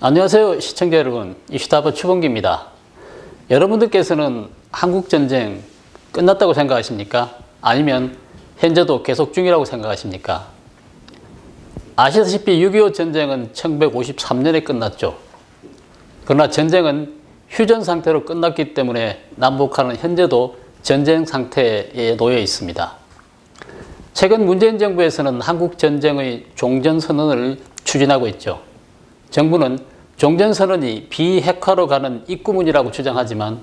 안녕하세요 시청자 여러분, 이슈타버 추봉기입니다. 여러분들께서는 한국전쟁 끝났다고 생각하십니까? 아니면 현재도 계속 중이라고 생각하십니까? 아시다시피 6.25 전쟁은 1953년에 끝났죠. 그러나 전쟁은 휴전 상태로 끝났기 때문에 남북한은 현재도 전쟁 상태에 놓여 있습니다. 최근 문재인 정부에서는 한국전쟁의 종전선언을 추진하고 있죠. 정부는 종전선언이 비핵화로 가는 입구문이라고 주장하지만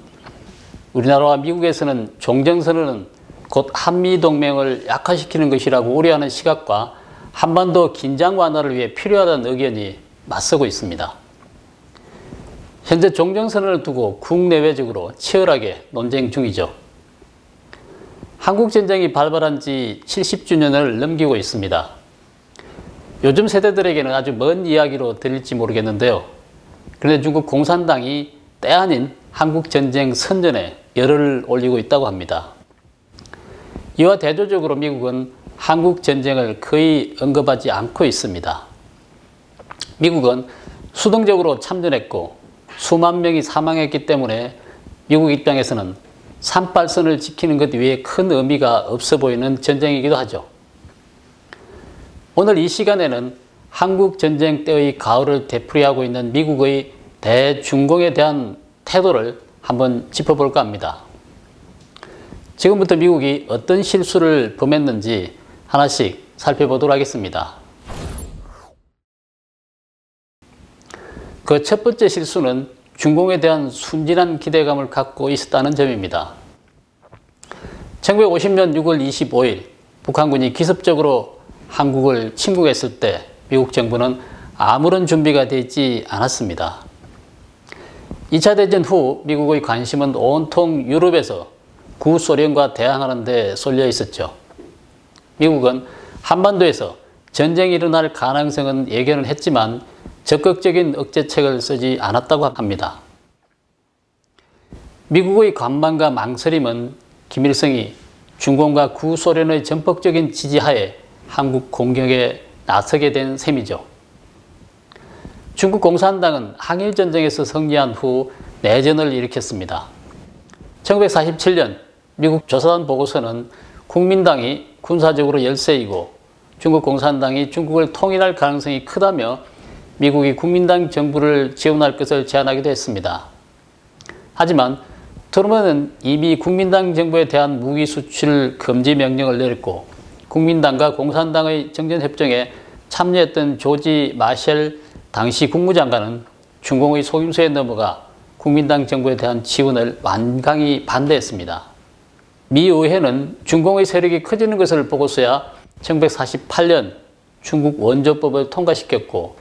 우리나라와 미국에서는 종전선언은 곧 한미동맹을 약화시키는 것이라고 우려하는 시각과 한반도 긴장 완화를 위해 필요하다는 의견이 맞서고 있습니다. 현재 종전선언을 두고 국내외적으로 치열하게 논쟁 중이죠. 한국전쟁이 발발한 지 70주년을 넘기고 있습니다. 요즘 세대들에게는 아주 먼 이야기로 들릴지 모르겠는데요. 그런데 중국 공산당이 때 아닌 한국전쟁 선전에 열을 올리고 있다고 합니다. 이와 대조적으로 미국은 한국전쟁을 거의 언급하지 않고 있습니다. 미국은 수동적으로 참전했고 수만 명이 사망했기 때문에 미국 입장에서는 38선을 지키는 것 외에 큰 의미가 없어 보이는 전쟁이기도 하죠. 오늘 이 시간에는 한국전쟁 때의 가을을 되풀이하고 있는 미국의 대중공에 대한 태도를 한번 짚어볼까 합니다. 지금부터 미국이 어떤 실수를 범했는지 하나씩 살펴보도록 하겠습니다. 그 첫 번째 실수는 중공에 대한 순진한 기대감을 갖고 있었다는 점입니다. 1950년 6월 25일 북한군이 기습적으로 한국을 침공했을 때 미국 정부는 아무런 준비가 되어 있지 않았습니다. 2차 대전 후 미국의 관심은 온통 유럽에서 구소련과 대항하는 데 쏠려 있었죠. 미국은 한반도에서 전쟁이 일어날 가능성은 예견을 했지만 적극적인 억제책을 쓰지 않았다고 합니다. 미국의 관망과 망설임은 김일성이 중공과 구소련의 전폭적인 지지하에 한국 공격에 나서게 된 셈이죠. 중국 공산당은 항일전쟁에서 승리한 후 내전을 일으켰습니다. 1947년 미국 조사단 보고서는 국민당이 군사적으로 열세이고 중국 공산당이 중국을 통일할 가능성이 크다며 미국이 국민당 정부를 지원할 것을 제안하기도 했습니다. 하지만 트루먼은 이미 국민당 정부에 대한 무기 수출 금지 명령을 내렸고 국민당과 공산당의 정전협정에 참여했던 조지 마셜 당시 국무장관은 중공의 속임수에 넘어가 국민당 정부에 대한 지원을 완강히 반대했습니다. 미 의회는 중공의 세력이 커지는 것을 보고서야 1948년 중국 원조법을 통과시켰고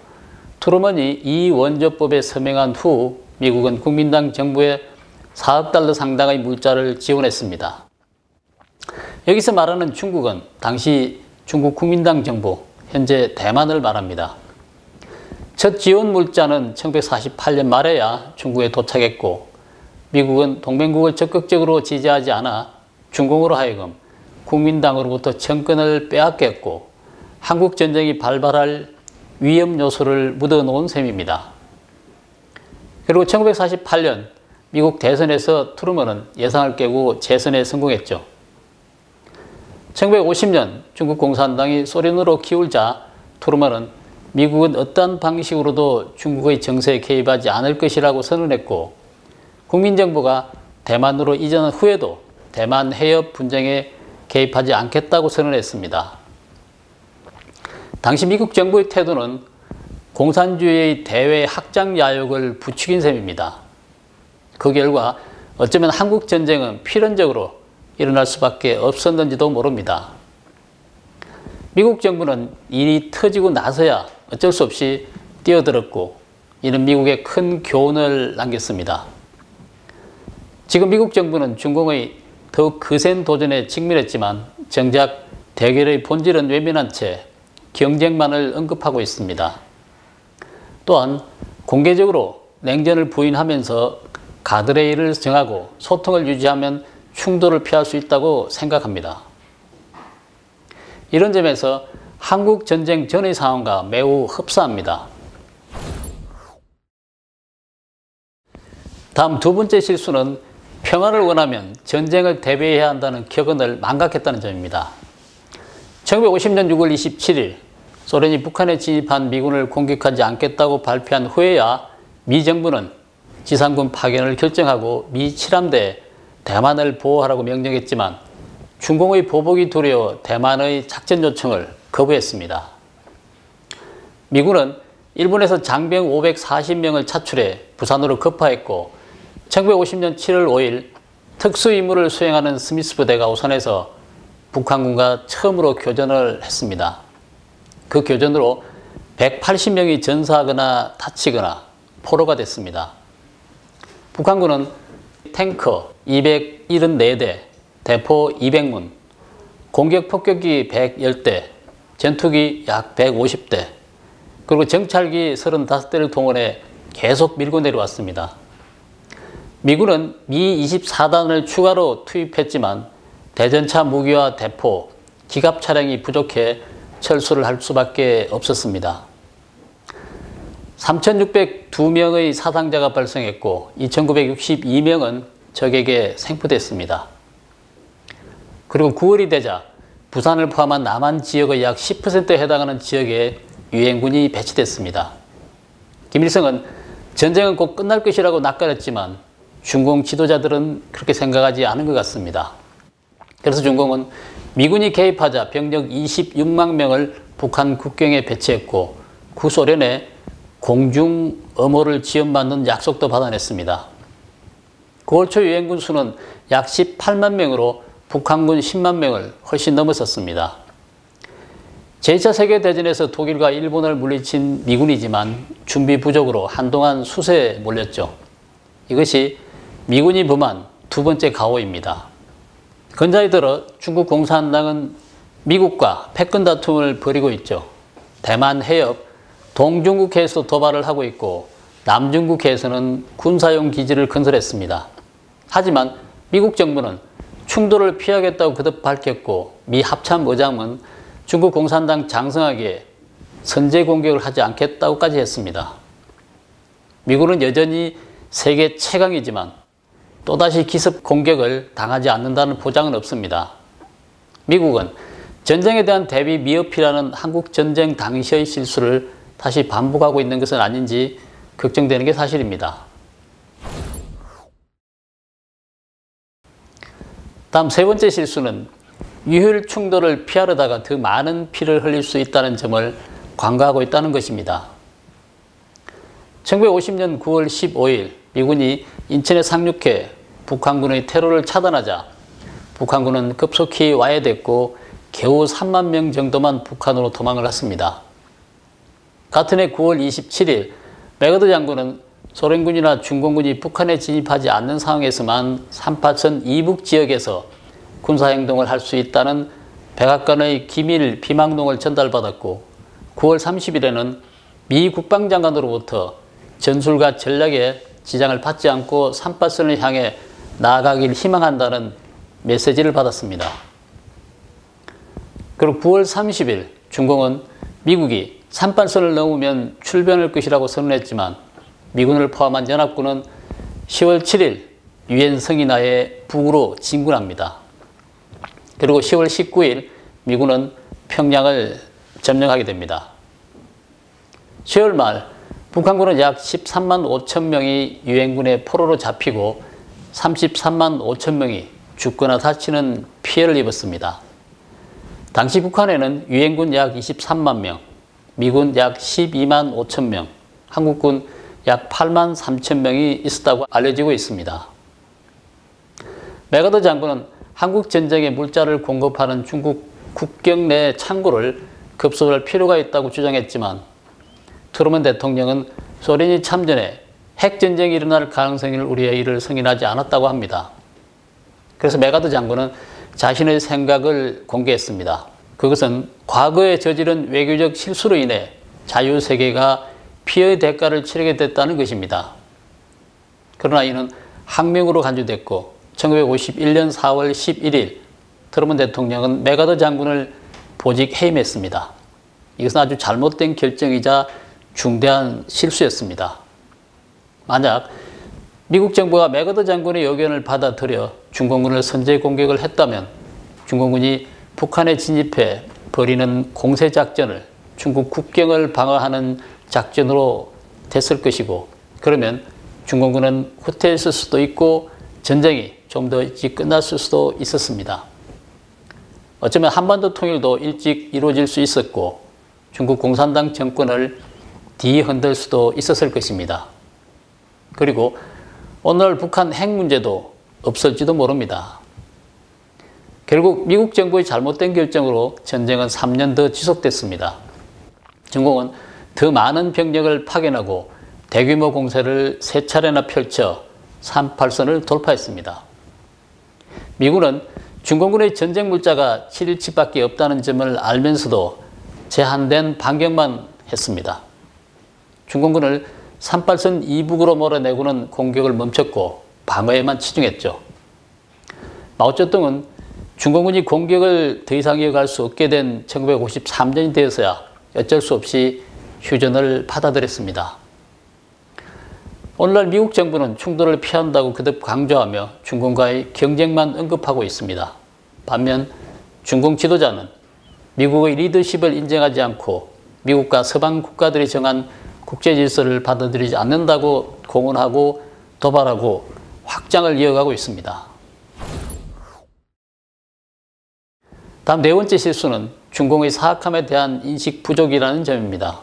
트루먼이 이 원조법에 서명한 후 미국은 국민당 정부에 4억 달러 상당의 물자를 지원했습니다. 여기서 말하는 중국은 당시 중국 국민당 정부, 현재 대만을 말합니다. 첫 지원 물자는 1948년 말에야 중국에 도착했고 미국은 동맹국을 적극적으로 지지하지 않아 중공으로 하여금 국민당으로부터 정권을 빼앗겼고 한국전쟁이 발발할 위험 요소를 묻어놓은 셈입니다. 그리고 1948년 미국 대선에서 트루먼은 예상을 깨고 재선에 성공했죠. 1950년 중국 공산당이 소련으로 기울자 트루먼은 미국은 어떠한 방식으로도 중국의 정세에 개입하지 않을 것이라고 선언했고 국민정부가 대만으로 이전한 후에도 대만 해협 분쟁에 개입하지 않겠다고 선언했습니다. 당시 미국 정부의 태도는 공산주의의 대외 확장 야욕을 부추긴 셈입니다. 그 결과 어쩌면 한국전쟁은 필연적으로 일어날 수밖에 없었는지도 모릅니다. 미국 정부는 일이 터지고 나서야 어쩔 수 없이 뛰어들었고 이는 미국에 큰 교훈을 남겼습니다. 지금 미국 정부는 중공의 더욱 거센 도전에 직면했지만 정작 대결의 본질은 외면한 채 경쟁만을 언급하고 있습니다. 또한 공개적으로 냉전을 부인하면서 가드레일을 정하고 소통을 유지하면 충돌을 피할 수 있다고 생각합니다. 이런 점에서 한국 전쟁 전의 상황과 매우 흡사합니다. 다음 두 번째 실수는 평화를 원하면 전쟁을 대비해야 한다는 격언을 망각했다는 점입니다. 1950년 6월 27일 소련이 북한에 진입한 미군을 공격하지 않겠다고 발표한 후에야 미 정부는 지상군 파견을 결정하고 미 7함대에 대만을 보호하라고 명령했지만 중공의 보복이 두려워 대만의 작전 요청을 거부했습니다. 미군은 일본에서 장병 540명을 차출해 부산으로 급파했고 1950년 7월 5일 특수임무를 수행하는 스미스 부대가 오산에서 북한군과 처음으로 교전을 했습니다. 그 교전으로 180명이 전사하거나 다치거나 포로가 됐습니다. 북한군은 탱커 274대, 대포 200문, 공격 폭격기 110대, 전투기 약 150대, 그리고 정찰기 35대를 동원해 계속 밀고 내려왔습니다. 미군은 미 24단을 추가로 투입했지만 대전차 무기와 대포, 기갑 차량이 부족해 철수를 할 수밖에 없었습니다. 3,602명의 사상자가 발생했고 2,962명은 적에게 생포됐습니다. 그리고 9월이 되자 부산을 포함한 남한 지역의 약 10%에 해당하는 지역에 유엔군이 배치됐습니다. 김일성은 전쟁은 곧 끝날 것이라고 낯가렸지만 중공 지도자들은 그렇게 생각하지 않은 것 같습니다. 그래서 중공은 미군이 개입하자 병력 26만 명을 북한 국경에 배치했고 구소련에 공중 엄호를 지원받는 약속도 받아냈습니다. 9월 초 유엔군 수는 약 18만 명으로 북한군 10만 명을 훨씬 넘어섰습니다. 제2차 세계대전에서 독일과 일본을 물리친 미군이지만 준비 부족으로 한동안 수세에 몰렸죠. 이것이 미군이 범한 두 번째 가오입니다. 근자에 들어 중국 공산당은 미국과 패권 다툼을 벌이고 있죠. 대만 해협, 동중국해에서 도발을 하고 있고 남중국해에서는 군사용 기지를 건설했습니다. 하지만 미국 정부는 충돌을 피하겠다고 거듭 밝혔고 미 합참의장은 중국 공산당 장성하게 선제 공격을 하지 않겠다고까지 했습니다. 미국은 여전히 세계 최강이지만 또다시 기습 공격을 당하지 않는다는 보장은 없습니다. 미국은 전쟁에 대한 대비 미흡이라는 한국 전쟁 당시의 실수를 다시 반복하고 있는 것은 아닌지 걱정되는 게 사실입니다. 다음 세 번째 실수는 유혈 충돌을 피하려다가 더 많은 피를 흘릴 수 있다는 점을 간과하고 있다는 것입니다. 1950년 9월 15일 미군이 인천에 상륙해 북한군의 테러를 차단하자 북한군은 급속히 와해됐고 겨우 3만 명 정도만 북한으로 도망을 했습니다. 같은 해 9월 27일 메가더 장군은 소련군이나 중공군이 북한에 진입하지 않는 상황에서만 삼파천 이북 지역에서 군사행동을 할 수 있다는 백악관의 기밀 비망록을 전달받았고 9월 30일에는 미 국방장관으로부터 전술과 전략에 지장을 받지 않고 삼파선을 향해 나아가길 희망한다는 메시지를 받았습니다. 그리고 9월 30일 중공은 미국이 삼파선을 넘으면 출변할 것이라고 선언했지만 미군을 포함한 연합군은 10월 7일 유엔 성인하에 북으로 진군합니다. 그리고 10월 19일 미군은 평양을 점령하게 됩니다. 10월 말 북한군은 약 13만 5천 명이 유엔군의 포로로 잡히고 33만 5천 명이 죽거나 다치는 피해를 입었습니다. 당시 북한에는 유엔군 약 23만 명, 미군 약 12만 5천 명, 한국군 약 8만 3천 명이 있었다고 알려지고 있습니다. 메가더 장군은 한국 전쟁에 물자를 공급하는 중국 국경 내 창고를 급소할 필요가 있다고 주장했지만 트루먼 대통령은 소련이 참전해 핵전쟁이 일어날 가능성을 우려해 이를 승인하지 않았다고 합니다. 그래서 메가더 장군은 자신의 생각을 공개했습니다. 그것은 과거에 저지른 외교적 실수로 인해 자유세계가 피해의 대가를 치르게 됐다는 것입니다. 그러나 이는 항명으로 간주됐고 1951년 4월 11일 트루먼 대통령은 메가더 장군을 보직 해임했습니다. 이것은 아주 잘못된 결정이자 중대한 실수였습니다. 만약 미국 정부가 맥어더 장군의 의견을 받아들여 중공군을 선제 공격을 했다면 중공군이 북한에 진입해 벌이는 공세작전을 중국 국경을 방어하는 작전으로 됐을 것이고, 그러면 중공군은 후퇴했을 수도 있고 전쟁이 좀 더 일찍 끝났을 수도 있었습니다. 어쩌면 한반도 통일도 일찍 이루어질 수 있었고 중국 공산당 정권을 뒤흔들 수도 있었을 것입니다. 그리고 오늘날 북한 핵 문제도 없을지도 모릅니다. 결국 미국 정부의 잘못된 결정으로 전쟁은 3년 더 지속됐습니다. 중공은 더 많은 병력을 파견하고 대규모 공세를 3차례나 펼쳐 38선을 돌파했습니다. 미군은 중공군의 전쟁 물자가 7일치밖에 없다는 점을 알면서도 제한된 반격만 했습니다. 중공군을 38선 이북으로 몰아내고는 공격을 멈췄고 방어에만 치중했죠. 마오쩌둥은 중공군이 공격을 더 이상 이어갈 수 없게 된 1953년이 되어서야 어쩔 수 없이 휴전을 받아들였습니다. 오늘날 미국 정부는 충돌을 피한다고 거듭 강조하며 중공과의 경쟁만 언급하고 있습니다. 반면 중공 지도자는 미국의 리더십을 인정하지 않고 미국과 서방 국가들이 정한 국제 질서를 받아들이지 않는다고 공언하고 도발하고 확장을 이어가고 있습니다. 다음 네 번째 실수는 중공의 사악함에 대한 인식 부족이라는 점입니다.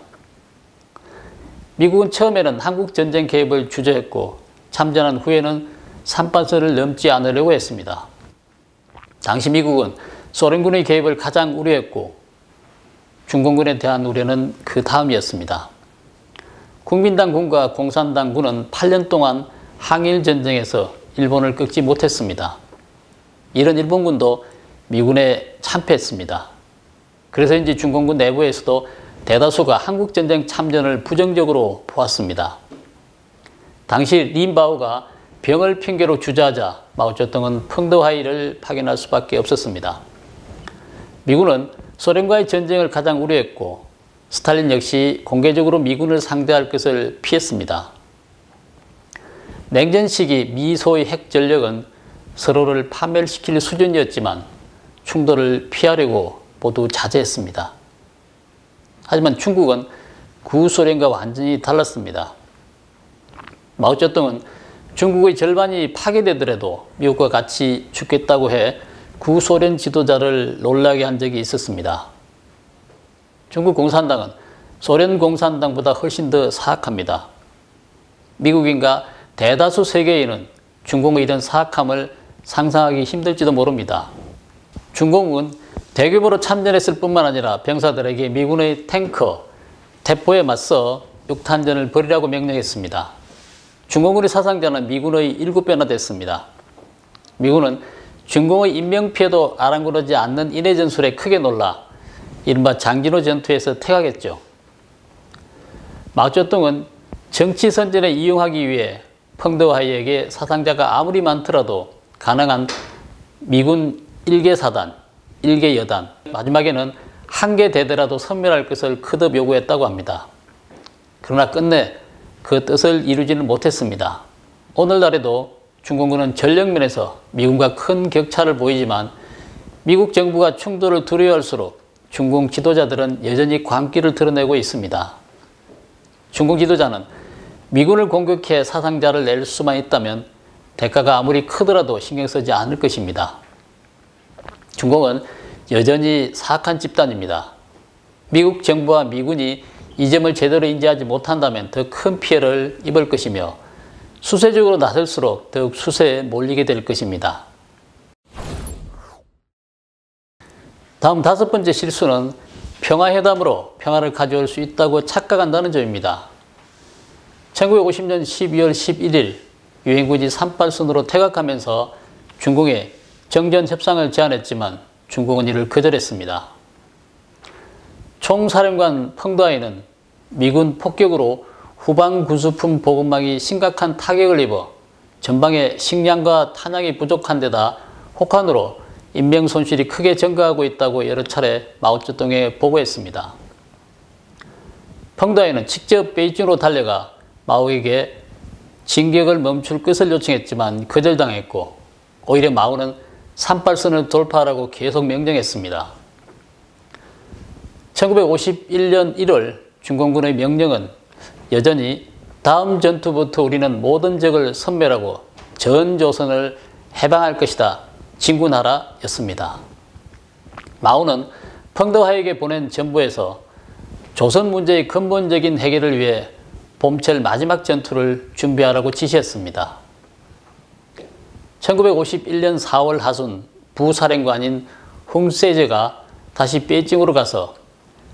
미국은 처음에는 한국 전쟁 개입을 주저했고 참전한 후에는 38선을 넘지 않으려고 했습니다. 당시 미국은 소련군의 개입을 가장 우려했고 중공군에 대한 우려는 그 다음이었습니다. 국민당군과 공산당군은 8년 동안 항일전쟁에서 일본을 꺾지 못했습니다. 이런 일본군도 미군에 참패했습니다. 그래서인지 중공군 내부에서도 대다수가 한국전쟁 참전을 부정적으로 보았습니다. 당시 린바오가 병을 핑계로 주저하자 마오쩌둥은 펑더하이를 파견할 수밖에 없었습니다. 미군은 소련과의 전쟁을 가장 우려했고 스탈린 역시 공개적으로 미군을 상대할 것을 피했습니다. 냉전 시기 미소의 핵 전력은 서로를 파멸시킬 수준이었지만 충돌을 피하려고 모두 자제했습니다. 하지만 중국은 구소련과 완전히 달랐습니다. 마오쩌둥은 중국의 절반이 파괴되더라도 미국과 같이 죽겠다고 해 구소련 지도자를 놀라게 한 적이 있었습니다. 중국 공산당은 소련 공산당보다 훨씬 더 사악합니다. 미국인과 대다수 세계인은 중공의 이런 사악함을 상상하기 힘들지도 모릅니다. 중공은 대규모로 참전했을 뿐만 아니라 병사들에게 미군의 탱커, 대포에 맞서 육탄전을 벌이라고 명령했습니다. 중공군의 사상자는 미군의 7배나 됐습니다. 미군은 중공의 인명피해도 아랑곳하지 않는 인해 전술에 크게 놀라 이른바 장진호 전투에서 퇴각했죠. 마오쩌둥은 정치 선전에 이용하기 위해 펑더하이에게 사상자가 아무리 많더라도 가능한 미군 1개 사단, 1개 여단, 마지막에는 1개 대대라도 섬멸할 것을 거듭 요구했다고 합니다. 그러나 끝내 그 뜻을 이루지는 못했습니다. 오늘날에도 중공군은 전력면에서 미군과 큰 격차를 보이지만 미국 정부가 충돌을 두려워할수록 중공 지도자들은 여전히 광기를 드러내고 있습니다. 중공 지도자는 미군을 공격해 사상자를 낼 수만 있다면 대가가 아무리 크더라도 신경 쓰지 않을 것입니다. 중공은 여전히 사악한 집단입니다. 미국 정부와 미군이 이 점을 제대로 인지하지 못한다면 더 큰 피해를 입을 것이며 수세적으로 나설수록 더욱 수세에 몰리게 될 것입니다. 다음 5번째 실수는 평화회담으로 평화를 가져올 수 있다고 착각한다는 점입니다. 1950년 12월 11일 유엔군이 38선으로 퇴각하면서 중공에 정전협상을 제안했지만 중공은 이를 거절했습니다. 총사령관 펑더하이는 미군 폭격으로 후방 군수품 보급망이 심각한 타격을 입어 전방에 식량과 탄약이 부족한 데다 혹한으로 인명손실이 크게 증가하고 있다고 여러 차례 마오쩌둥에 보고했습니다. 펑더하이는 직접 베이징으로 달려가 마오에게 진격을 멈출 것을 요청했지만 거절당했고 오히려 마오는 산발선을 돌파하라고 계속 명령했습니다. 1951년 1월 중공군의 명령은 여전히 다음 전투부터 우리는 모든 적을 섬멸하고 전 조선을 해방할 것이다. 진군하라 였습니다. 마오는 펑더하에게 보낸 전부에서 조선 문제의 근본적인 해결을 위해 봄철 마지막 전투를 준비하라고 지시했습니다. 1951년 4월 하순 부사령관인 홍세제가 다시 베이징으로 가서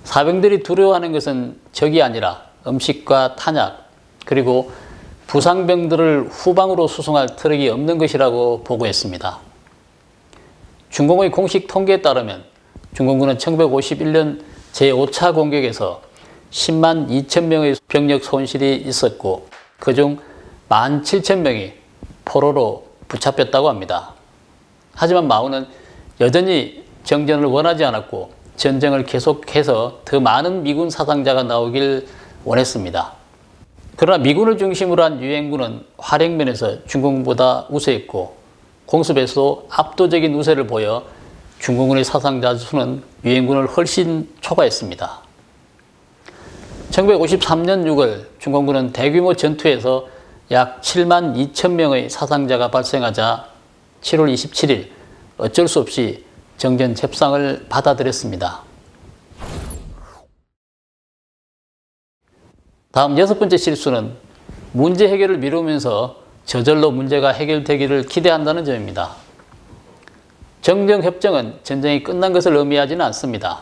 사병들이 두려워하는 것은 적이 아니라 음식과 탄약 그리고 부상병들을 후방으로 수송할 트럭이 없는 것이라고 보고했습니다. 중공의 공식 통계에 따르면 중공군은 1951년 제5차 공격에서 10만 2천 명의 병력 손실이 있었고 그중 17,000명이 포로로 붙잡혔다고 합니다. 하지만 마오는 여전히 정전을 원하지 않았고 전쟁을 계속해서 더 많은 미군 사상자가 나오길 원했습니다. 그러나 미군을 중심으로 한 유엔군은 활용면에서 중공보다 우세했고 공습에서도 압도적인 우세를 보여 중공군의 사상자 수는 유엔군을 훨씬 초과했습니다. 1953년 6월 중공군은 대규모 전투에서 약 7만 2천 명의 사상자가 발생하자 7월 27일 어쩔 수 없이 정전 협상을 받아들였습니다. 다음 6번째 실수는 문제 해결을 미루면서 저절로 문제가 해결되기를 기대한다는 점입니다. 정정협정은 전쟁이 끝난 것을 의미하지는 않습니다.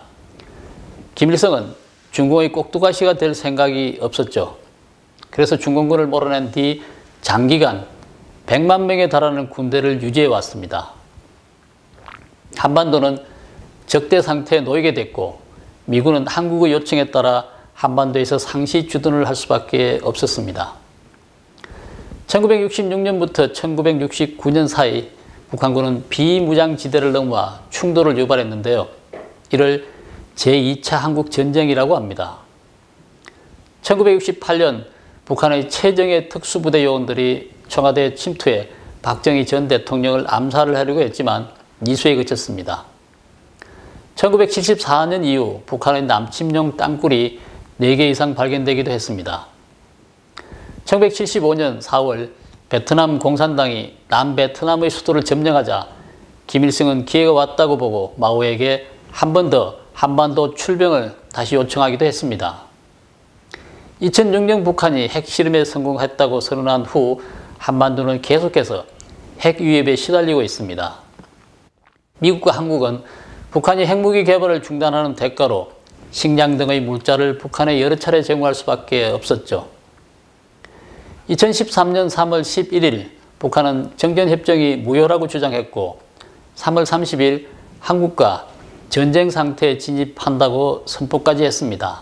김일성은 중공의 꼭두가시가 될 생각이 없었죠. 그래서 중공군을 몰아낸 뒤 장기간 100만 명에 달하는 군대를 유지해 왔습니다. 한반도는 적대 상태에 놓이게 됐고 미군은 한국의 요청에 따라 한반도에서 상시 주둔을 할 수밖에 없었습니다. 1966년부터 1969년 사이 북한군은 비무장지대를 넘어와 충돌을 유발했는데요. 이를 제2차 한국전쟁이라고 합니다. 1968년 북한의 최정예 특수부대 요원들이 청와대에 침투해 박정희 전 대통령을 암살을 하려고 했지만 미수에 그쳤습니다. 1974년 이후 북한의 남침용 땅굴이 4개 이상 발견되기도 했습니다. 1975년 4월 베트남 공산당이 남베트남의 수도를 점령하자 김일성은 기회가 왔다고 보고 마오에게 한 번 더 한반도 출병을 다시 요청하기도 했습니다. 2006년 북한이 핵실험에 성공했다고 선언한 후 한반도는 계속해서 핵위협에 시달리고 있습니다. 미국과 한국은 북한이 핵무기 개발을 중단하는 대가로 식량 등의 물자를 북한에 여러 차례 제공할 수밖에 없었죠. 2013년 3월 11일 북한은 정전협정이 무효라고 주장했고 3월 30일 한국과 전쟁 상태에 진입한다고 선포까지 했습니다.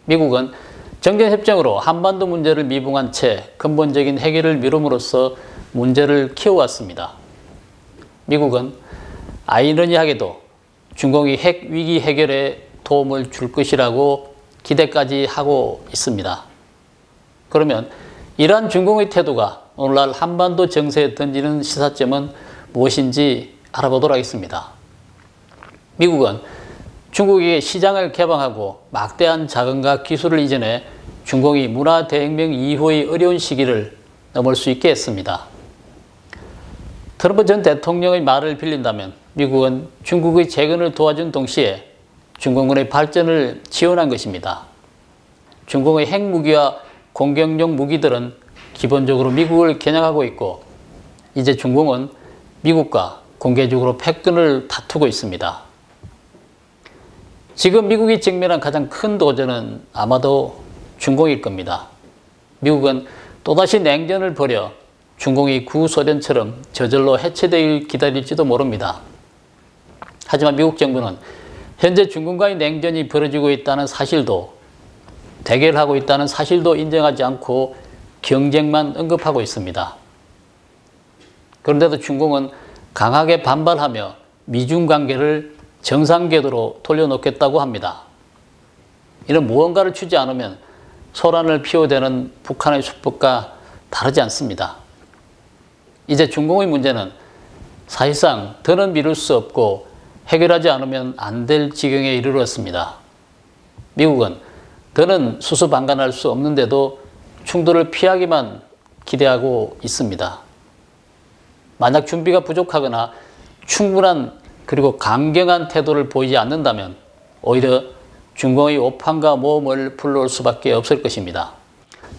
미국은 정전협정으로 한반도 문제를 미봉한 채 근본적인 해결을 미룸으로써 문제를 키워왔습니다. 미국은 아이러니하게도 중공이 핵 위기 해결에 도움을 줄 것이라고 기대까지 하고 있습니다. 그러면 이러한 중공의 태도가 오늘날 한반도 정세에 던지는 시사점은 무엇인지 알아보도록 하겠습니다. 미국은 중국에게 시장을 개방하고 막대한 자금과 기술을 이전해 중공이 문화대혁명 이후의 어려운 시기를 넘을 수 있게 했습니다. 트럼프 전 대통령의 말을 빌린다면 미국은 중국의 재건을 도와준 동시에 중공군의 발전을 지원한 것입니다. 중공의 핵무기와 공격용 무기들은 기본적으로 미국을 겨냥하고 있고 이제 중공은 미국과 공개적으로 패권을 다투고 있습니다. 지금 미국이 직면한 가장 큰 도전은 아마도 중공일 겁니다. 미국은 또다시 냉전을 벌여 중공이 구소련처럼 저절로 해체되길 기다릴지도 모릅니다. 하지만 미국 정부는 현재 중공과의 냉전이 벌어지고 있다는 사실도 대결하고 있다는 사실도 인정하지 않고 경쟁만 언급하고 있습니다. 그런데도 중공은 강하게 반발하며 미중 관계를 정상 궤도로 돌려놓겠다고 합니다. 이는 무언가를 주지 않으면 소란을 피워대는 북한의 수법과 다르지 않습니다. 이제 중공의 문제는 사실상 더는 미룰 수 없고 해결하지 않으면 안 될 지경에 이르렀습니다. 미국은 더는 수수방관할 수 없는데도 충돌을 피하기만 기대하고 있습니다. 만약 준비가 부족하거나 충분한 그리고 강경한 태도를 보이지 않는다면 오히려 중공의 오판과 모험을 불러올 수밖에 없을 것입니다.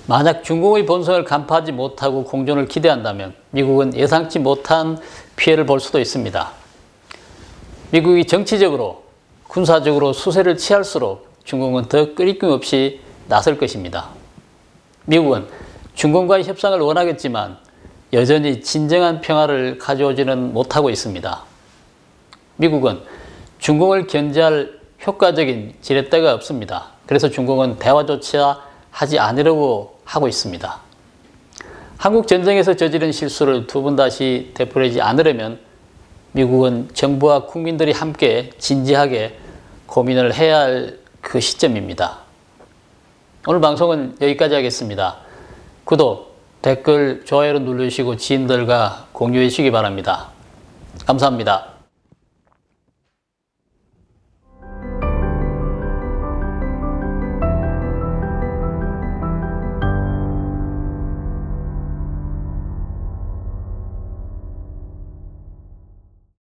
만약 중공의 본성을 간파하지 못하고 공존을 기대한다면 미국은 예상치 못한 피해를 볼 수도 있습니다. 미국이 정치적으로, 군사적으로 수세를 취할수록 중공은 더 끄리낌 없이 나설 것입니다. 미국은 중공과의 협상을 원하겠지만 여전히 진정한 평화를 가져오지는 못하고 있습니다. 미국은 중공을 견제할 효과적인 지렛대가 없습니다. 그래서 중공은 대화조차 하지 않으려고 하고 있습니다. 한국 전쟁에서 저지른 실수를 두 번 다시 되풀이하지 않으려면 미국은 정부와 국민들이 함께 진지하게 고민을 해야 할 그 시점입니다. 오늘 방송은 여기까지 하겠습니다. 구독, 댓글, 좋아요를 눌러주시고 지인들과 공유해 주시기 바랍니다. 감사합니다.